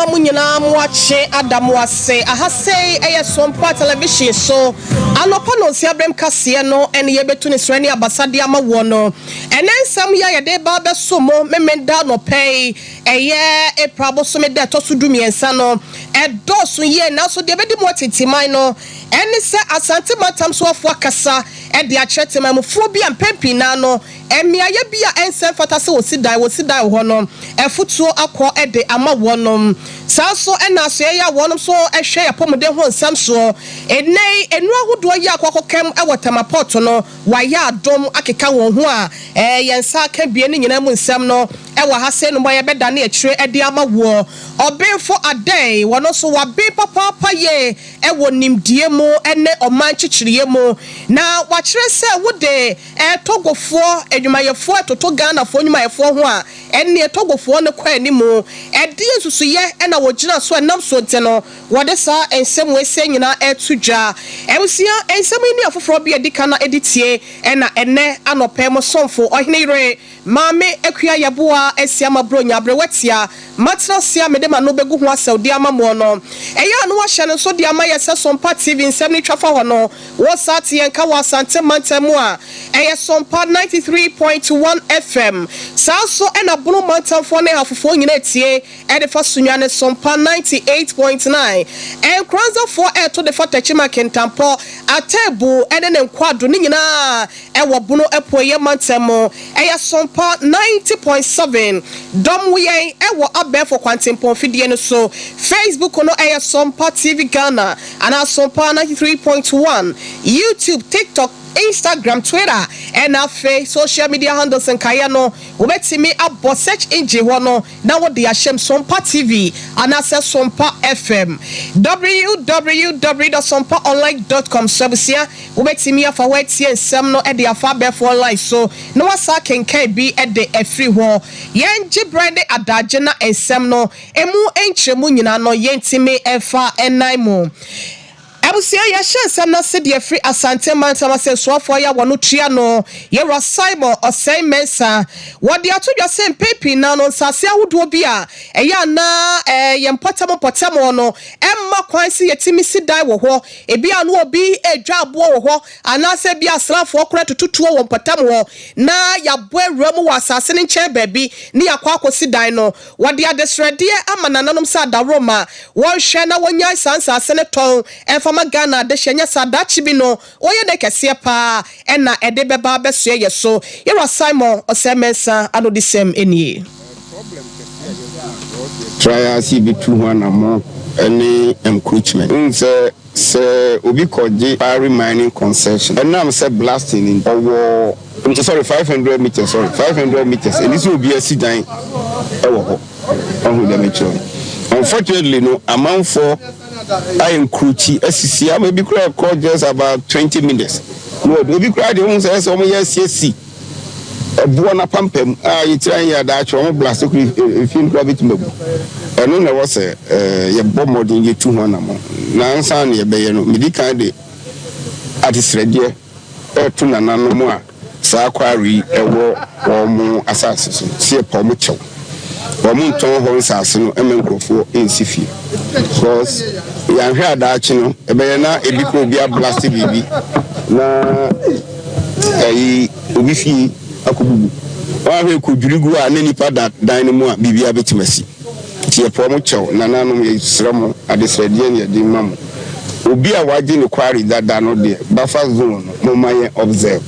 Mama Munyana Mwache Adamwase Ahase Sompa television so Anopano Siabrem Casiano and Yebetuni Sreni Abasadia Mawono and then some ya de baba sumo memenda no pay a year a prabo sume de tosudumi and sano a dosu ye now so debedi mwati mino and say asante matam so of wakasa and the achete mamofobia and pempi nano and me ayabia and sen fatase wo si die hono e futuo akọ ede ama wonom saso ena so ya wonom so ehwe ya pomode ho nsam so enei enu ahodo ya akwakokem e watamaport no waya adom akeka won ho a yensa ka bie ni nyina mu nsam no e wa ha se no boye beda na ekire ede ama wo obinfo adai wono so wa bi papa ye e wonimdie mu ene oman chichiriye mu na wa kire se wode togofo edwumayefo atoto Ghana fo nyumayefo ho a ene togofo ne kwa ni mu ede nsusu ye ena wogina so enam so nte no wode sa ensem wese nyina etudwa emsia ensem ni afoforo bi edika na editie ena ene anopem somfo ohene ire mame akua yaboa esiama bronya brewetia matra sia medema no begu ho asawdi amamo no eya no wahye no so di amayese Sompa TV nsem ni twafa ho no wo sati enka wa sante mantemu a eye Sompa 93.1 FM saso ena bunu mantamfo ne hafofo nyina etie edifa sunwane Sompa 98.9 en kranza for to the fatachima kentampo atebu ene ne nkwado ni nyina e wo bunu epoye mantemu eye Sompa 90.7 dom we e wo abefo kwantempo fidie no so Facebook no eye Sompa TV Ghana and Sompa 93.1 YouTube TikTok Instagram, Twitter, and our social media handles and Kayano. We met me a search engine one now what the Ashem Sompa TV and access Sompa FM. www.sompaonline.com service here. We met me a for wait here and some at the Alphabet for life. So no one can be at the free war. Yen Jibrande Adajana and Semno, Emu Enchemunina no Yentime Efa and Naimo. Abusia ya shem na se de free asante mantama se soafo ya wono tua no ye Simon osai mensa wode atodwa se pepi na no nsase ahodo bi a eya na ye potam no emma kwan se yetimi si dai wo ho ebi anu obi edwa abo wo ho anase bi asrafo okora tututuo wo potam ho na ya bo awura mu wasase ne nche baabi ne yakwa akosi dai no wode adesrede amana nanom sa da Roma won hwe na wonya sansase ne ton Ghana de shenya sadachi bi no oye de kese pa ena ede beba beso ye so yera Simon osemensa ano the same eni try see be 200 more any encroachment se obi koje quarry mining concession and now say blasting in owo sorry 500 meters and this will be a sidan ewo on the metro unfortunately no amount for I am cruchy SCC. I may be called just about 20 minutes. No, we be cried the say so yes. A buona pampem, you try that you blast if you grab it. And then there was a bomb more than 200 more. Now, son, ye bay no medical day at this ready to Nanano more. Saquari, a war or more assassin, see a pomucho. Wamunton horns asino emenkrofo ensifi because ya hwe adachi no ebe na ebiko bia blast bibi na obi fi akobubu wa hwe kodwirigu a na nipa dan mu a bibia betimasi tie pomo chew na nanom ye sramo adesrede ne de mam obi a waje ne kwari dada no de buffer zone no maye observe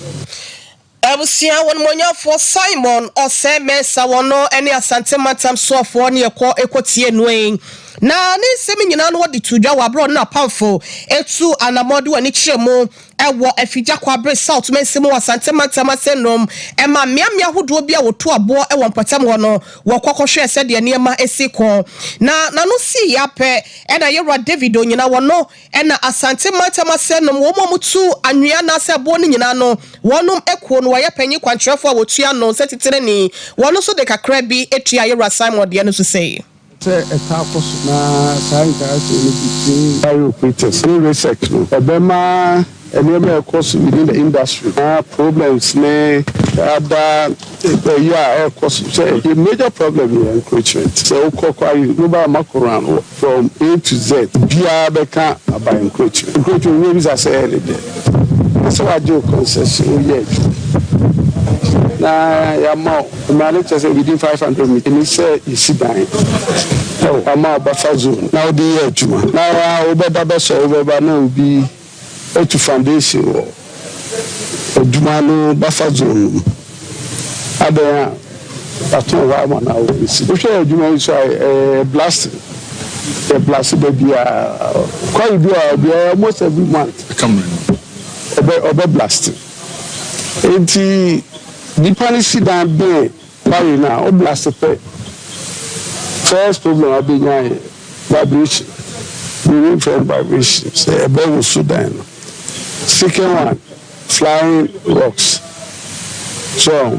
Abusia won monya for Simon osemesa wono ene asante matam so for ne ekotie noen na ne semi nyina no wodi tudwa wabro na pamfo etu anamode wani kiremu ewo afija kwabre south mensemo asante matam asenom ema miamia hodo bia woto abo ewo mpatam wono wokokohwe se de niema esiko na no si yape ena yera David onyina wono ena asante matam asenom wo momutu anwea na se bo ne nyina no wonom ekuo no ya panyi kwantrefo a wotua no setitere ni wono so de kakra bi etua yera Simon de no so sei Say a tapos na scientists between operators. No research. Obama and never course within the industry. Problems may other of course the major problem in encroachment. So global macro from A to Z. Bia about encroachment. Encroachment means I say anything. So I do concession na ya ma manage say within 500 meters ni say isi ban o ama buffer zone na odi adwuma na obeda be so obeba na obi to foundation o adwuma no buffer zone ada pato wa ma na o isi o hwe adwuma so blast the blast be bia quite do almost every month come obe blast enti the policy that be carry now, oblast first problem I be vibration, the infrared vibrations. The bell Sudan. Second one, flying rocks. So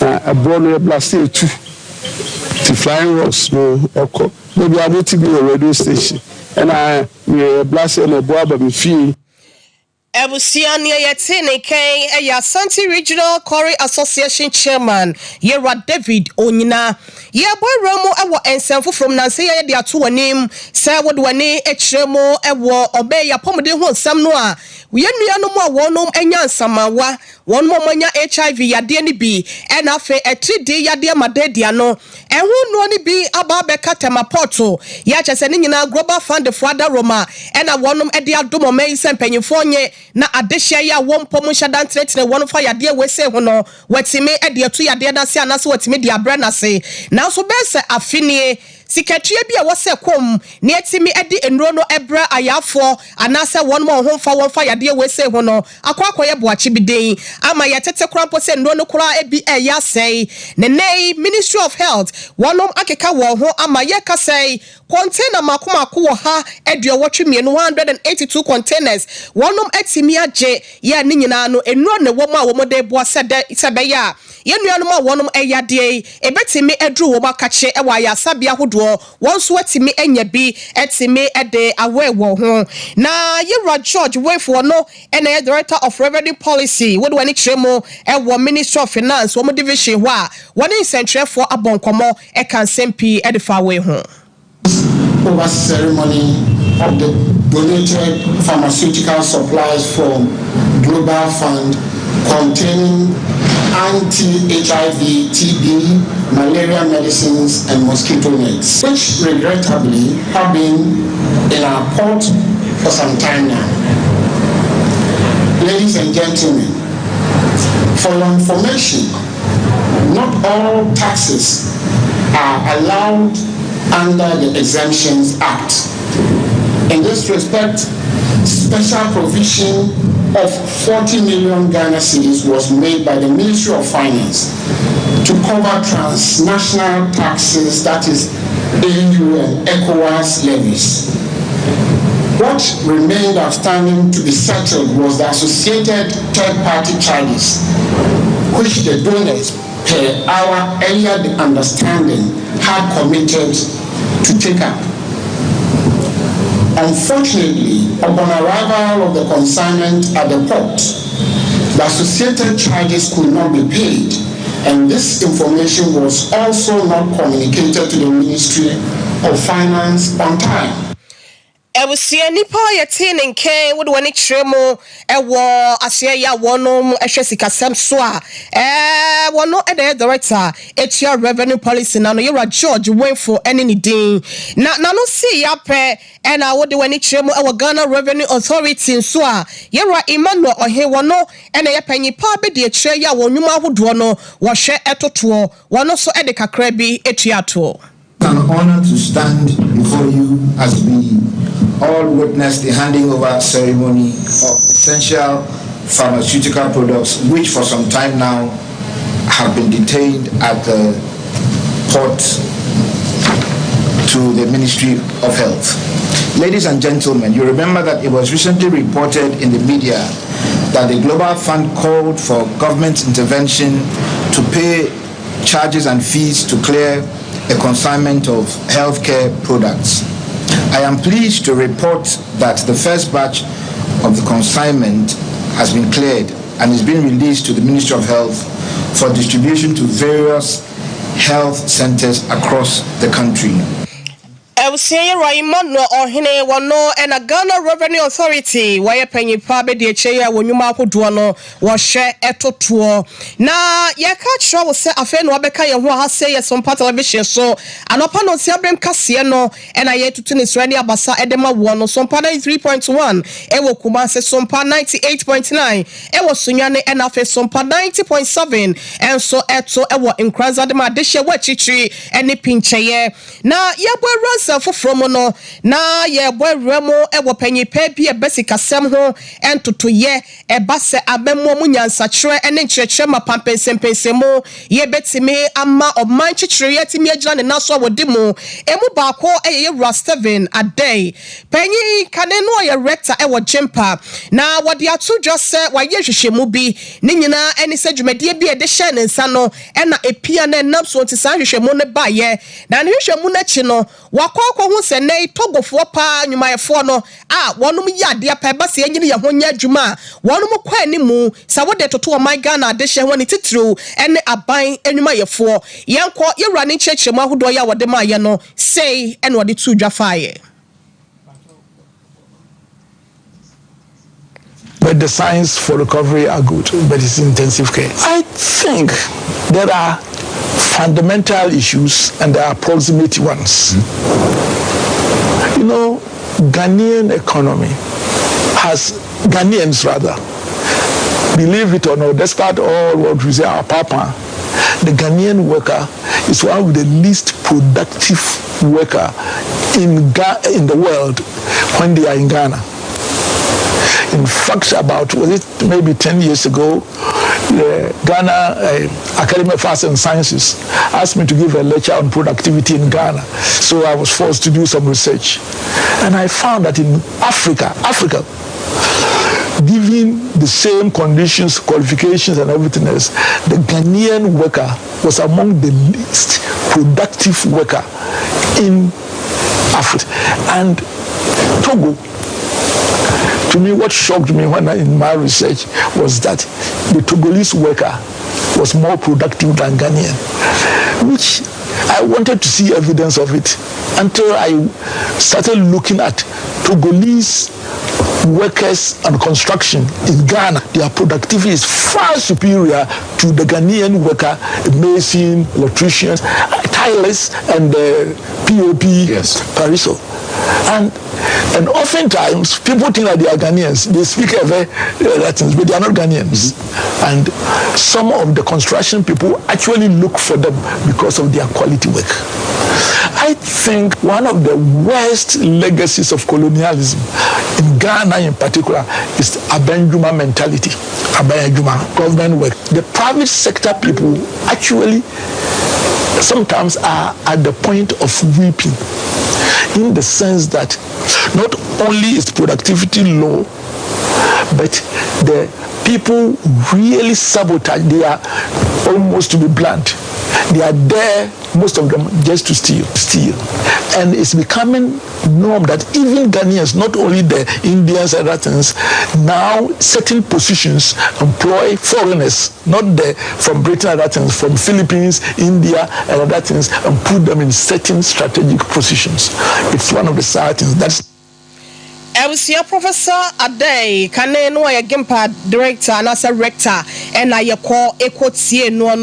a broad blast too. The flying rocks no echo. Maybe I want to be a radio station, and I blast in a boab of fee. Ebusiania Yatine Kane, a Santi Regional Quarry Association Chairman, Yera David Onyina. Ye boy Romo, I will answer from Nancy, they are to a name, Sir Woodwane, Echemo, a war, obey a pomade one some noir. We are no more one and yan samawa, one more mania HIV, ya DNB, and after a 3-day ya dear Madediano, and who no be about Becatama Porto, Yacha sending in our global fund the Father Roma, and I want them at the Adomo Mays and Pennyfornia. Na adehia ya won pomusha dan tretre won fa yade we se ho no watime e de to yade na se anaso watime de abra na se na so be se afenie sikatue bi a wo se kom na etimi e de enro no ebra ayafo anase won mo ho fa yade we se ho no akwakoye boachi biden ama yetete krampo se enro no kura e bi e ya sei ne nei Ministry of Health wonom akeka wo ho ama ye ka sei container makomako wo ha eduowotwe mienu 182 containers wonom etimi age ye ne nyina no enro ne wo ma wo mo de bo sebe ya ye nuanom a wonom eyade ebetimi edru wo makache e wa ya sabia hodo won so atimi enya bi etimi ede awe wo ho na Yera George Wefo no ene Director of Revenue Policy wo do ani kiremo e wo Ministry of Finance wo mo division ho a woni central for abonkomo e kan sempi e de fa we ho over ceremony of the donated pharmaceutical supplies from Global Fund containing anti-HIV, TB, malaria medicines and mosquito nets, which regrettably have been in our port for some time now. Ladies and gentlemen, for your information, not all taxes are allowed under the Exemptions Act. In this respect, special provision of 40 million Ghana cedis was made by the Ministry of Finance to cover transnational taxes, that is AU and ECOWAS levies. What remained outstanding to be settled was the associated third-party charges, which the donors per hour earlier the understanding had committed to take up. Unfortunately, upon arrival of the consignment at the port, the associated charges could not be paid, and this information was also not communicated to the Ministry of Finance on time. Ebusia nipa yete ne nken wo de wani kiremo ewo asia ya wonom ehwesika sem so a wono e the Director etia Revenue Policy na no Yera George Wefo ene ni din na no see ya pe na wo de wani kiremo ewo Ghana Revenue Authority so a Yera Emmanuel ohe wono ene ye panyipa be de ekire ya wonwuma ahodo no wo hwe etoto wono so e de kakra bi etua to. An honor to stand before you as we all witness the handing over ceremony of essential pharmaceutical products which for some time now have been detained at the port to the Ministry of Health. Ladies and gentlemen, you remember that it was recently reported in the media that the Global Fund called for government intervention to pay charges and fees to clear the consignment of healthcare products. I am pleased to report that the first batch of the consignment has been cleared and is being released to the Ministry of Health for distribution to various health centers across the country. Ewusie Raymond Ohene wano and a Ghana Revenue Authority why penny pabe de cheya wonyuma akodo no wo hwe etoto na ye ka kire wo se afa no abeka ye ho ha se ye Sompa television so anopa no se abrem kase no and aye tutu ne srani abasa edema wo no Sompa 93.1 ewo Kumase Sompa 98.9 ewo Sunyane and afa Sompa 90.7 and so eto ewo Nkranza de ma de hye wa chichiri ene pincheye na ye bo from no na ye boy remo e wo panyi pa bi e basic asem ho entoto ye e ba se abemmo mu nyansa kire ene nkyerɛkyerɛ ma pampensempensemo ye betime ama oman kyekyere ye timi agyina ne naso wodi mu emu baako ye Rasteven Adey panyi kane no ye rector e wo Jempa na wodi ato dwose wa ye hwehwemu bi ne nyina ene se dwumadie bi e de hye ne nsa no e na epia na nam so nti san hwehwemu ne ba ye na ne hwehwemu na chi no wakɔ hu se nei togofo pa nwumayefo no a wonum yade pa ba se enyine ye honya adwuma wonum kwa animu sa wode toto o my Ghana de hye ho ne titru ene aban nwumayefo yenko yewura ne kyerɛkyerɛmu ahodo ya wode ma ye no sei ene wode tu dwafaye. But the signs for recovery are good, but it's intensive care. I think there are fundamental issues and there are proximate ones. You know, Ghanaians rather, believe it or not, despite all what we say, our papa, the Ghanaian worker is one of the least productive worker in the world when they are in Ghana. In fact, about, was it maybe 10 years ago, the Ghana Academy of Arts and Sciences asked me to give a lecture on productivity in Ghana. So I was forced to do some research. And I found that in Africa, given the same conditions, qualifications, and everything else, the Ghanaian worker was among the least productive worker in Africa. And Togo, to me, what shocked me in my research was that the Togolese worker was more productive than Ghanaian, which I wanted to see evidence of it until I started looking at Togolese workers and construction in Ghana. Their productivity is far superior to the Ghanaian worker, mason, electricians, tilers, and POP, Pariso. And oftentimes, people think that they are Ghanaians. They speak Latins, but they are not Ghanaians. And some of the construction people actually look for them because of their quality work. I think one of the worst legacies of colonialism, in Ghana in particular, is Abenjuma mentality, Abenjuma, government work. The private sector people actually sometimes are at the point of weeping, in the sense that not only is productivity low, but the people really sabotage. They are almost, to be blunt, they are there, most of them, just to steal. And it's becoming norm that even Ghanaians, not only the Indians and other things, now certain positions employ foreigners, not from Britain and other things, from Philippines, India and other things, and put them in certain strategic positions. It's one of the sad things. That's Ewusia Professor Adey kane no ya Gempa director na sa rector na ye call ekotie no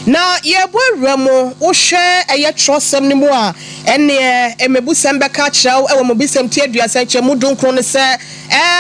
na ye boawramo wo hwe eye trosem ni mu a ene emebusem beka kiraw ewo mobisem tie aduasa chemu dunkro ne se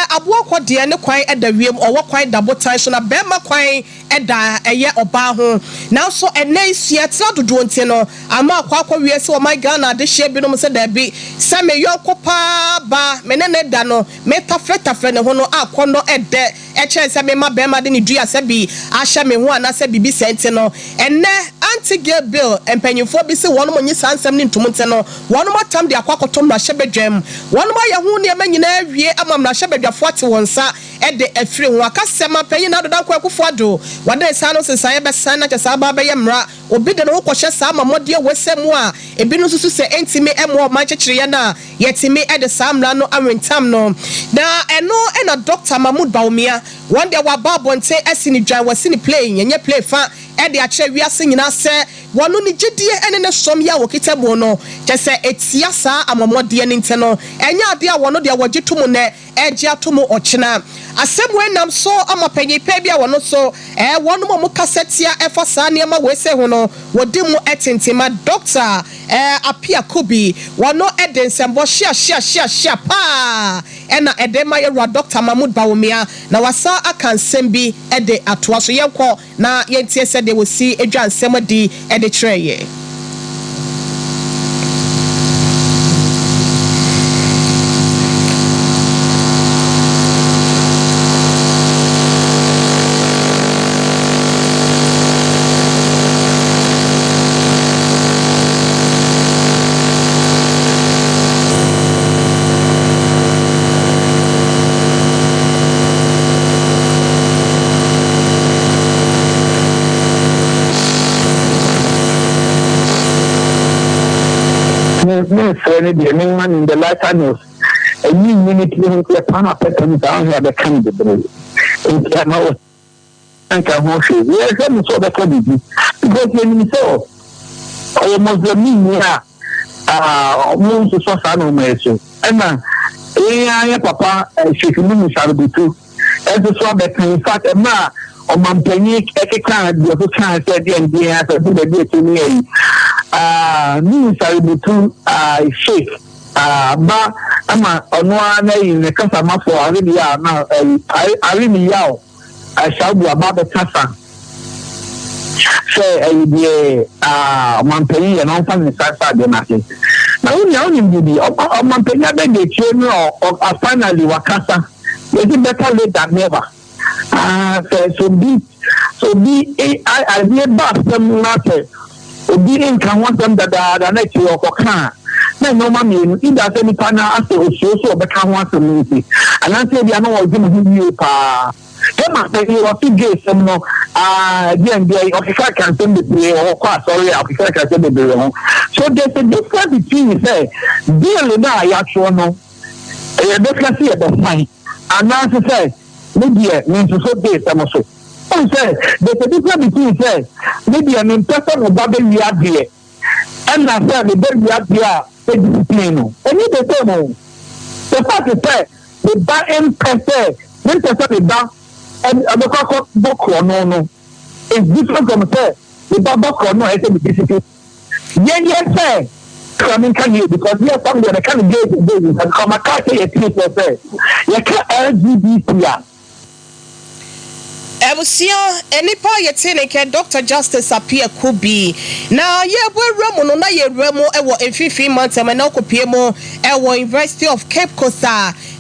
aboa kwode ne kwan edawiem owo kwan dabotan so na bema kwan eda eye oba ho na so ene isia tra dodo nti no ama akwa wie se o my Ghana de hye bi no se da bi se me yokopa ba menene da no metafreta ne ho no akono ede eche se me ma bema de ne dua se bi ahye me ho ana se bibi sente no ene anti-gay bill empanyifo bi se wono monyi sansem ne ntumunte no wono matam de akwakoto mra hye bedwam wono ma ye ho ne ma nyina awie amamra hye bedwafo ate wonsa ede afiri ho akasema panyin na dodan kwakufu ado wada sa no sensan ye besan na kyesa ba be mra obi de no kwhye sa mamode wesemu a ebi no susu se entimi emo man kyekire na yetimi ede sa mra no awentam no na eno na Dr. Mahmood Baumia one day wa babonte asini dwan wasini play yenye play fa ede a kire wiase nyina se wono ni gidie ene ne som ya wokitabo no kyese etia sa amamode ne nteno enya ade a wono de wogitumu ne eji atomo ochina asemwe nam so amapanyi pa bia wono so wono mo kasetia efa sa ne ma wese ho no wodi mu etintima Dr. Apia Kubi wono edensembo shia pa ena edema ye Dr. Mahmood Baumia na wasa akansem bi ede atoa so yenko na yentie se de wosi edwansem di ede treye in the latter news, a new unit in the Pharmaceutical down here the candidate. It cannot and can wash it. Yes, I'm so the candidate because when you saw almost the media moves to Sosano Meso. And now, Papa, she can shall be true. As the swab that in fact, a ma or Mampanic, a kind of the kind said the idea has a good to me. News shall be true, shake. Ba ama onwa na yin ne kasa mafo ariya na arimi yawo ashabu ababa kasa say the mampeni and on fan sasa de na se na oni bibi mampeni abe de tie no finally wakasa is better late than never so be I ba some matter obi nkan want them that na ti okoka na no ma me ida se ni pana ase osuoso obeka ho asem and I say dia no wo gbe mu pa e ma se ni o ti ge sem no dia okika kan sem be o kwa sorry okika kan sem be ho so there's a difference between say deal na ya cho no e be ka see e be fine and now say maybe me so dey sem so say there's a difference between say maybe an person of babel we are there and I say the baby we are there discipline. And you the same. The fact is that the bar and person, when the bar and the book or no, it's different from say the bar book or no, I say the discipline. Yes, sir. I mean, can you because we are something that can get to business and come a car say a piece of say. You can't LGBT. Ebusia enipa yetene ke Dr. Justice Apia Kubi na ye bweramu no na ye remu ewo enfifi mantem na okopie mo ewo University of Cape Coast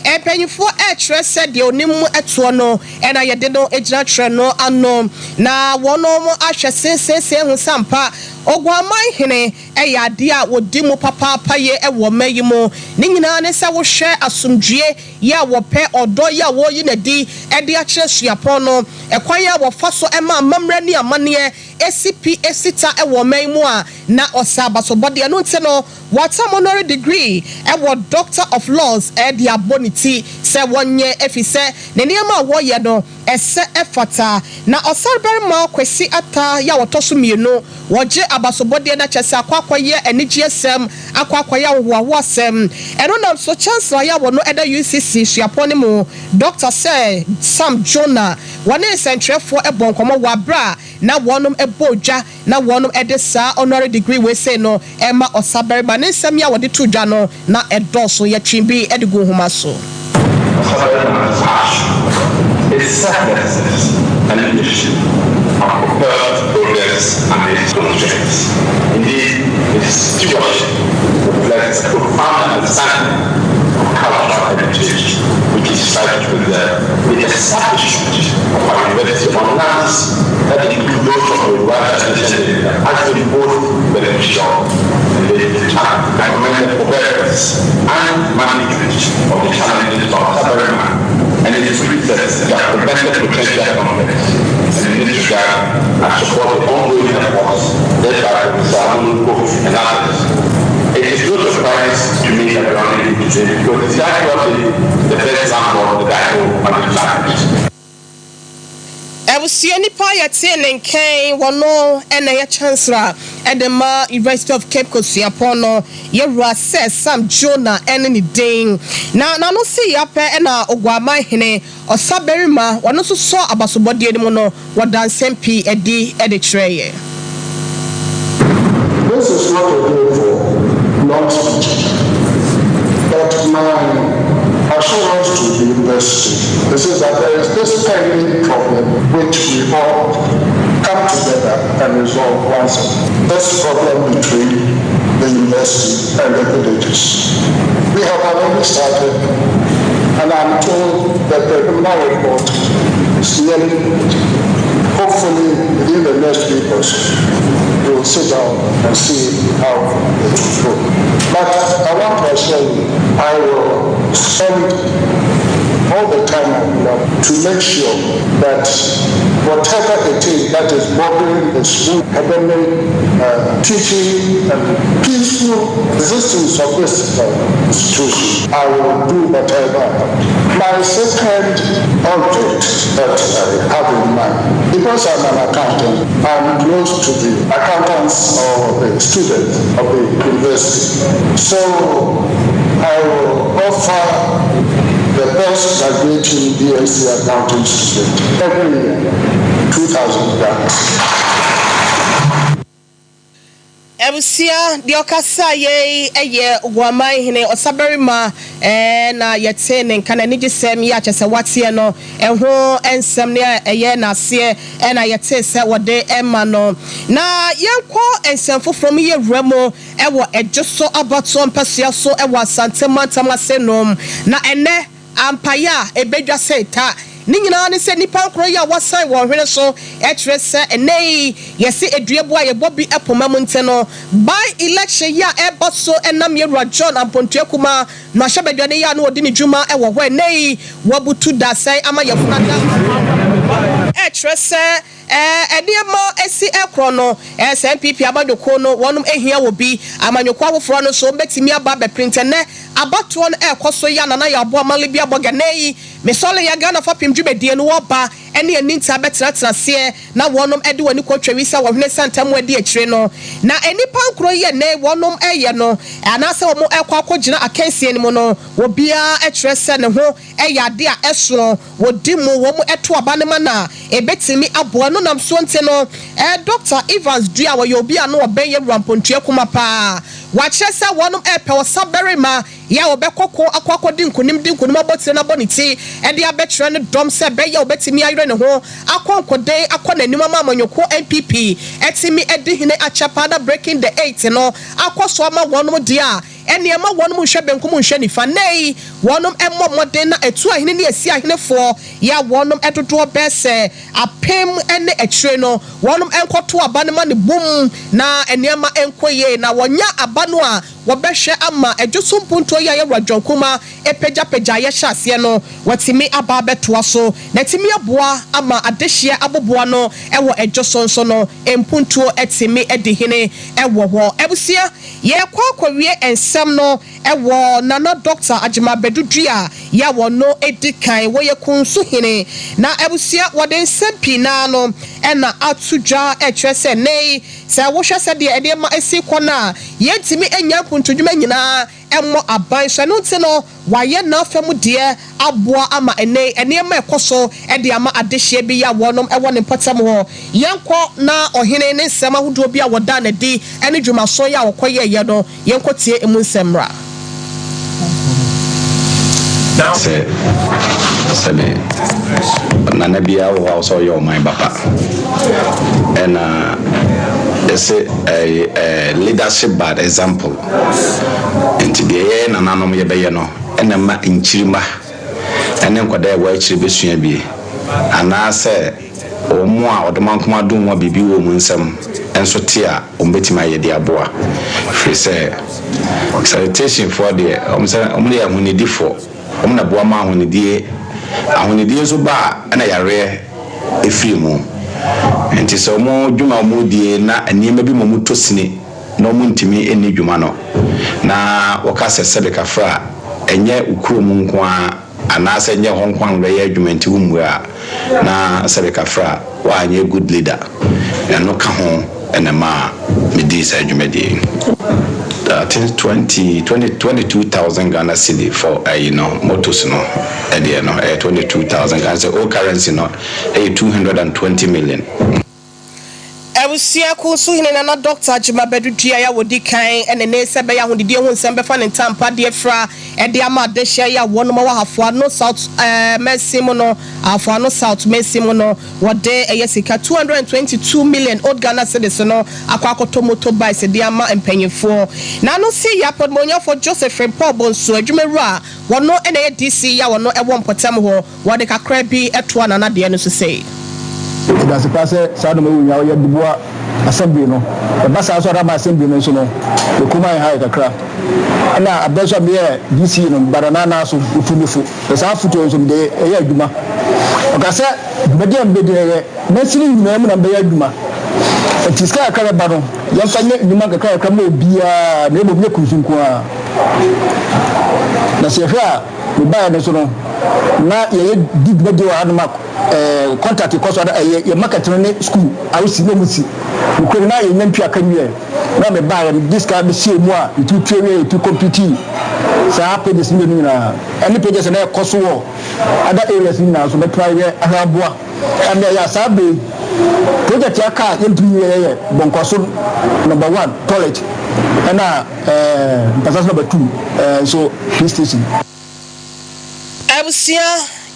empanyifo etre said de onimu eto no na ye de no ejina tre no ano na wono mo ahwese hu sampa ogwaman hene eya de a wodi mu papa ye ewo mayi mu ni nyina ne se wo hwe asomdue ya wo pe odo ya wo yi na di e de a kire suapon no ekwan ya wo fa so ema mamra ni amane ACP esita ewo man mu a na osaba so body no nte no what honorary degree ewo Doctor of Laws de aboniti se wonye efise ne niam wo ye no ese efata na osarber ma kwesi ata ya wotoso mienu woje abasobode na chese akwakoye enigiesem akwakoya wo asem eno na so chancellor ya wo no eda UCC suapone mu Dr. Sir Sam Jonah wone sentrefo ebonkomo wabra na wonum eboja na wonum edesa honorary degree we say no ema osaber ba ne nsem ya wode to dwa no na edoso ye twimbi edigu homa so is selflessness and leadership are prepared progress and its constraints. Indeed, its stewardship reflects a profound understanding of cultural heritage, which is strived with the establishment of our university on lands that include those of the right tradition as the both beneficial and the time. I commend the forbearance and management of the challenges of Sabarima and its that prevented potential conflicts. And in this regard, I support the ongoing efforts led by Professor Amunoko and others. It is no surprise to me that we are only today because it's actually the best example that I know on the planet. I will see any pie in Kane, one no, and a chancellor at the University of Cape Coast, Yapono, Yera says some Jonah any day. Now, no see up and Ogwama Hine or Saberima, one also saw about somebody mono, what done Sempi Eddie tray. This is not a day for long speech, but my assurance to the university. This is that there is this pending problem which we all come together and resolve once. This problem between the university and the villages. We have already started, and I'm told that the preliminary report is nearly complete. Hopefully, within the next week or so, we will sit down and see how it will go. But I want to assure you, I will spend all the time I love to make sure that whatever it is that is bothering the school, academic, teaching, and peaceful existence of this institution, I will do whatever. My second object that I have in mind, because I'm an accountant, I'm close to the accountants or the students of the university. So I will offer the best graduating BSc accounting student every year, 2,000 grants. Ebusia the okasa ye eye Ogwama Hine Osaberima na yete ne nka na nige sem ya kyese watie no eho ensem ne eye na se na yete se wode ema no na yenko ensem foforo ye wramo ewo ejoso abato mpasua so ewo asante mantamase nom na ene ampaya ebedwa seta ni nyina ne se nipa nkro ya wasan wo hwene so etre se enei yesi eduebo aye bobi epoma munte no by election ya eboso enam ye John Ampontu Akuma no ahyebedwa ne ya no odi ne dwuma ewo hwe enei wabutu dasai ama yefunada etre se eniema esi ekro no SNPP abadoko no wonum ehia wo bi amanyoko awoforo no so betimi aba be print ne abato no ekoso ya na ya abo amalibi aboganei mesole ya Ghana fapim dwubedie no woba ene aninta betratra se na wonum ede wani kwatwawisa wo hwene santam wadi akire no na enipa nkro ye ne wonum eye no anase wo mo ekwa akogina akansie ni mo no wo bia etrese ne ho eye ade a eso wodi mu wo mo eto aba ne ma na ebetimi abo no nam so nte no Dr. Evans Dua wo yo bia no obenye Ampontu Akuma pa wa chese wonum epe wo Saberima ya obekoko akwakodi nkunim abotire na boniti e de abetre ne dom se be ya obetimi ayre ne ho akonkode akonanim amanyoko NPP etimi edi hine achapada breaking the 8 no akoso ama wonum dia eniema wonum hwe benkum hwe nifa nei wonum emmo moden na etu ahine ne esi ahine fo ya wonum edodo bese apem ene ekire no wonum enkoto abanema ne bum na eniema enkoye na wonya abano a wobehwe ama edwoso mpunto ya John Kuma epeja ye hyase no watimi aba betoa so na timi aboa ama adehye aboboa no ewo edwoso nso no empunto etimi edihine ewo ho ebusia ye kwakwawie ensem no ewo nana Dr. Ajima Bedudua ya wono edikan wo ye kunsu hine na ebusia wode nsem na no ena atudwa etwese nei se wo hwese de ede ma esi kona ye timi enya mpunto dwuma nyina emmo aban so no nti no waye na afemu de aboa ama ene ma ekoso e de ama adehye bi ya wonom ewo ne potam ho yenko na ohene ne nsem ahodo bi a woda na di ene dwuma so ya wokoye ye no yenko tie emu nsemra Sabe nana bia wo so yo my papa and it's a leadership bad example nti be na nanom ye be ye no ena ma nchirima ene nkwada wa achire besua bie ana se omo a odomankoma dum wa bibi wo mu nsem enso te a ombetima ye de aboa free say salutation for the omse omle ahunidifo omna boa ma ahunidie ahonidie so ba na yare efiri mu enti so mo dwuma mo die na anima bi mo tosini no mo ntimi eni dwuma no na wakase sebeka fra enye ukuro mu nko a anase enye honkwan be ya dwuma nti wo a na sebeka fra wa anye good leader no ka ho enema medi sa dwuma die 22,000 Ghana cedi for motos no 22,000 Ghana cedi all currency no 220 million. Ewusia ku so hine na Dr. Jima Bedudua ya wodi kan ene ne se be ya hodidi ho nsem be fa ne tampa de fra e de ama de hia ya wono ma wahafo no south mesimo no afo no south mesimo no wode eyesika 222 million old Ghana cedis no akwakoto motorbikes de ama empanyefo na no si ya podmonyo for Joseph Paul Bonso adwumeru a wono ene DC ya wono ewo mpotam ho wode kakra bi eto na na de no so sei that's the passage side of me ya dibua assembly no the basa so rama assembly no so no the kuma ha kakra na abeso me DC no barana na so utumifu the sa futo so de ya aduma okase bede mbede na siri nyina mu na be ya aduma etiska akara ba no yamfa nyuma kakra kakra mo bia na ebo kunsunku a na sefia me ba na so no na ye dig bede wa aduma contact because ye market no school awusi no musi ko na ye nyampi akanwie na me buy this car be see mu a itu twewe itu compete sa pages ni na any pages na koso wo other areas ni na so be try we ahaboa and ya sabe project ya car implement ye bonkoso number 1 toilet and number 2 so police station Abusia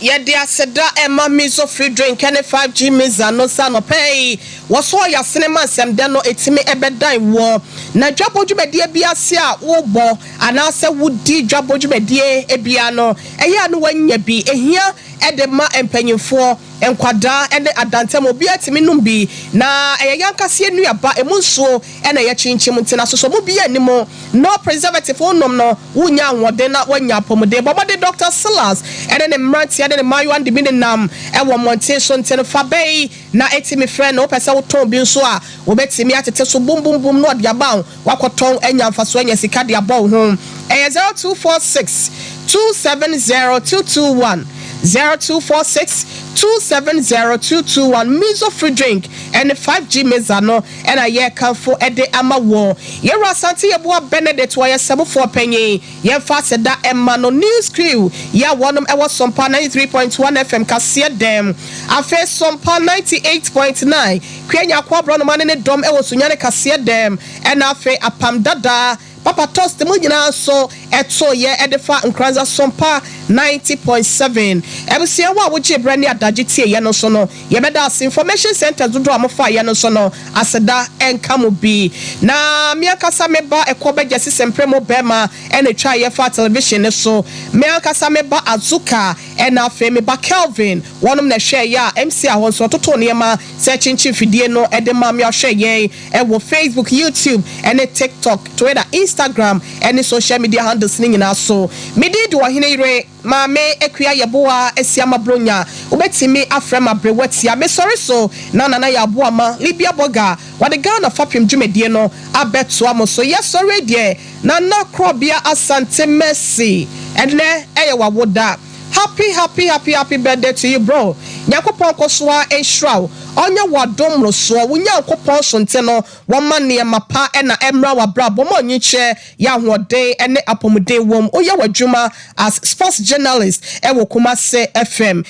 yedi aseda ema miso free drink and 5G miza no sa no pay waso ya cinema sem de no etimi ebedan wo na dwabodwumedie biase a wo bo anase wudi dwabodwumedie ebia no eya no wanya bi ehia edema empanyefo enkwada ene adantem obi atimi num bi na eyankasie nuaba emunso ene ye chinchim ntina so mo bi animo no preservative onom no wunya anwode na wanya pomode bobode Dr. Silas ene ne mranti ene ne mayu ande bi nam ewo monte so ntene fabei na etimi friend no pese woton bi nso a obetimi atete so bum no odiaba wakoton enyamfa so enya sika de aba ho 0246 270221 0246-270-221 Miso free drink and 5G mezano and a year can for a day ama war. Yera Santi Abua Benedict wire 74 penny. Ye fast da Emano news crew. Ya one of our Sompa 93.1 FM Cassia dem. A face Sompa 98.9. Kenya Quabron man in a dom Ewosunyane Cassia dem. And a fe apam dada. Papa toss the mujina so eto ye edefa nkranza Sompa 90.7 ebusia wa woje brani adagitie ye no so no ye beda as information center dodo amofa ye no so no aseda enkamu bi na miakasa meba ekoba jesi sempremo bema ene twa ye fa television so miakasa meba azuka ena fe meba Kelvin wonom na hwe ya MC a won so toto niema searching fidie no edema mi ahwe ye ewo Facebook YouTube ene TikTok Twitter Instagram ene social media handles ni nyina so medi do wahene ire Mame ekua yeboa esiama bronya ubetimi afrema brewetia me sorry so na ya boa ma Libia boga wade Ghana fapim dwumedie no abeto amoso yes sorry de na krobia asante mercy ene eye wawoda happy birthday to you bro nyakopon kosoa enhraw onya wadom roso wonya nkopon so nteno wamane mapa ena emra wabrabo mo nyiche ya hode ene apomode wom oya wadwuma as sports journalist ewo Kumase FM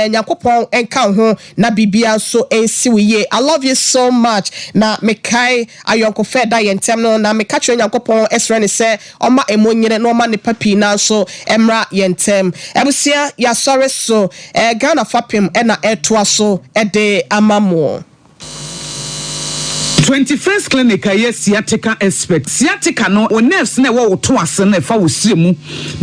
nyakopon enka ho na bibia so ensiwiye I love you so much na mekai ayonko feda yentem no na mekacho nyakopon esrene se oma emonyere no ma ne papi na so emra yentem ebusia ya sorry so Ghana fapim ena etwa so ede amamo 21st clinic aye sciatica expert sciatica no o nerves na wo to ase na fa wo sire mu